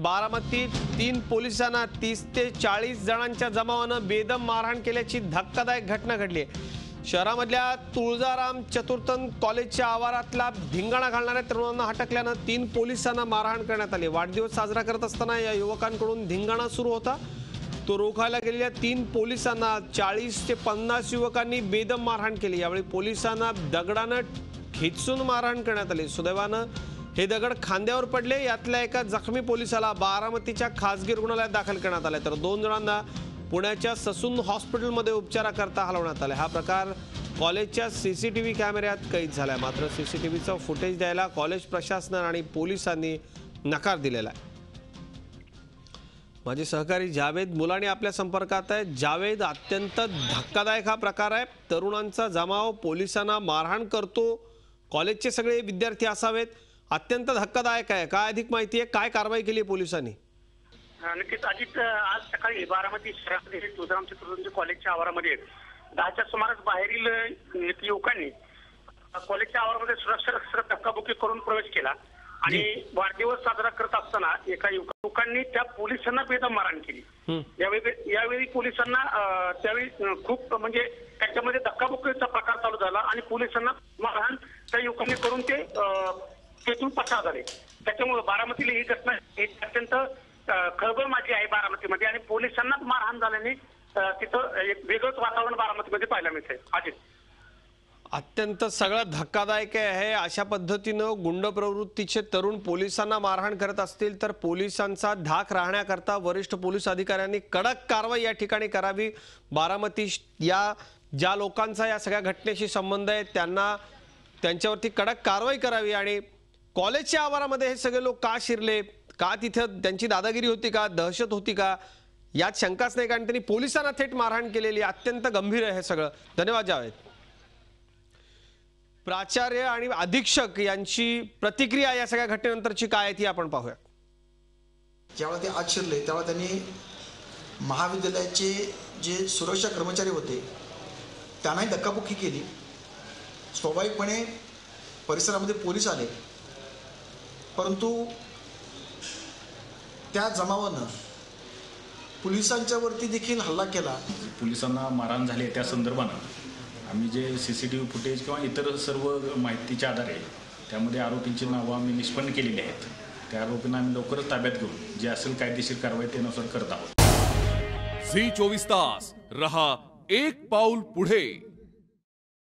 बारामतीत 3 पोलिसांना 30 ते 40 जणांच्या जमावानं बेदम मारहाण केल्याची धक्कादायक घटना घडली आहे। शहरामधल्या तुळजाराम चतुर्थन कॉलेजच्या आवारातला धिंगाणा घालणाऱ्या तरुणांना हटकल्यानं 3 पोलिसांना मारहाण करण्यात आली। वाढदिवस साजरा करत असताना या युवकांकडून धिंगाणा सुरू होता। तो रोखायला गेलेल्या 3 पोलिसांना 40 ते 50 युवकांनी बेदम मारहाण केली। यावेळी पोलिसांना दगडानं खेचून मारहाण करण्यात आली। सुदैवानं हे दगड खांद्यावर पडले। यातल्या एका जखमी पोलिसाला बारामतीच्या खासगी रुग्णालयात दाखल करण्यात आले, तर 2 जणांना पुण्याच्या ससून हॉस्पिटलमध्ये उपचाराकरता हलवण्यात आले। हा प्रकार कॉलेजच्या सीसीटीव्ही कॅमेऱ्यात कैद झालाय। मात्र सीसीटीव्हीचं फुटेज द्यायला कॉलेज प्रशासन आणि पोलिसांनी नकार दिलेला आहे। माझे सहकारी जावेद मुलानी आपल्या संपर्कात आहे। जावेद, अत्यंत धक्कादायक हा प्रकार आहे। तरुणांचा जमाव पोलिसांना मारहाण करतो, कॉलेजचे सगळे विद्यार्थी असावेत, अत्यंत धक्कादायक आहे। काय अधिक माहिती आहे, काय कारवाई केली पोलिसांनी? नक्कीच अजित, आज सकाळी बारामती शहरातील तुळजाराम चतुर्थन कॉलेजच्या आवारामध्ये 10च्या सुमारास बाहेरील युवकांनी कॉलेजच्या आवारामध्ये सुरक्षा रक्षक धक्काबुक्की करून प्रवेश केला आणि वाढदिवस साजरा करत असताना एका युवकांनी त्या पोलिसांना बेदम मारहाण केली। यावेळी पोलिसांना त्यावेळी खूप म्हणजे त्याच्यामध्ये धक्काबुक्कीचा प्रकार चालू झाला आणि पोलिसांना मारहाण त्या युवकांनी करून ते तेथून पसार झाले। त्याच्यामुळे बारामतीला ही घटना अत्यंत खळबळ माजली आहे बारामतीमध्ये आणि पोलिसांना मारहाण झाल्याने तिथं एक वेगळंच वातावरण बारामतीमध्ये पाहायला मिळतंय। अजित, अत्यंत सगळं धक्कादायक आहे। अशा पद्धतीनं गुंड प्रवृत्तीचे तरुण पोलिसांना मारहाण करत असतील तर पोलिसांचा धाक राहण्याकरता वरिष्ठ पोलीस अधिकाऱ्यांनी कडक कारवाई या ठिकाणी करावी। बारामती या ज्या लोकांचा या सगळ्या घटनेशी संबंध आहे त्यांच्यावरती कडक कारवाई करावी आणि कॉलेजच्या आवारामध्ये हे सगळे लोक का शिरले, का तिथं त्यांची दादागिरी होती का, दहशत होती का, यात शंकाच नाही, कारण त्यांनी पोलिसांना थेट मारहाण केलेली। अत्यंत गंभीर आहे हे सगळं। धन्यवाद जावेद। प्राचार्य आणि अधीक्षक यांची प्रतिक्रिया या सगळ्या घटनेनंतरची काय आहे ती आपण पाहूया। जेव्हा ते आत शिरले तेव्हा त्यांनी महाविद्यालयाचे जे सुरक्षा कर्मचारी होते त्यांनाही धक्काबुक्की केली। स्वाभाविकपणे परिसरामध्ये पोलीस आले, परंतु त्या जमावानं पोलिसांच्या वरती देखील हल्ला केला। पोलिसांना मारहाण झाली त्या संदर्भानं आम्ही जे सीसीटीव्ही फुटेज किंवा इतर सर्व माहितीच्या आधारे त्यामध्ये आरोपींची नावं आम्ही निष्पन्न केलेली आहेत। त्या आरोपींना आम्ही लवकरच ताब्यात घेऊन जे असेल कायदेशीर कारवाई त्यानुसार करत आहोत। झी 24 तास रहा एक पाऊल पुढे।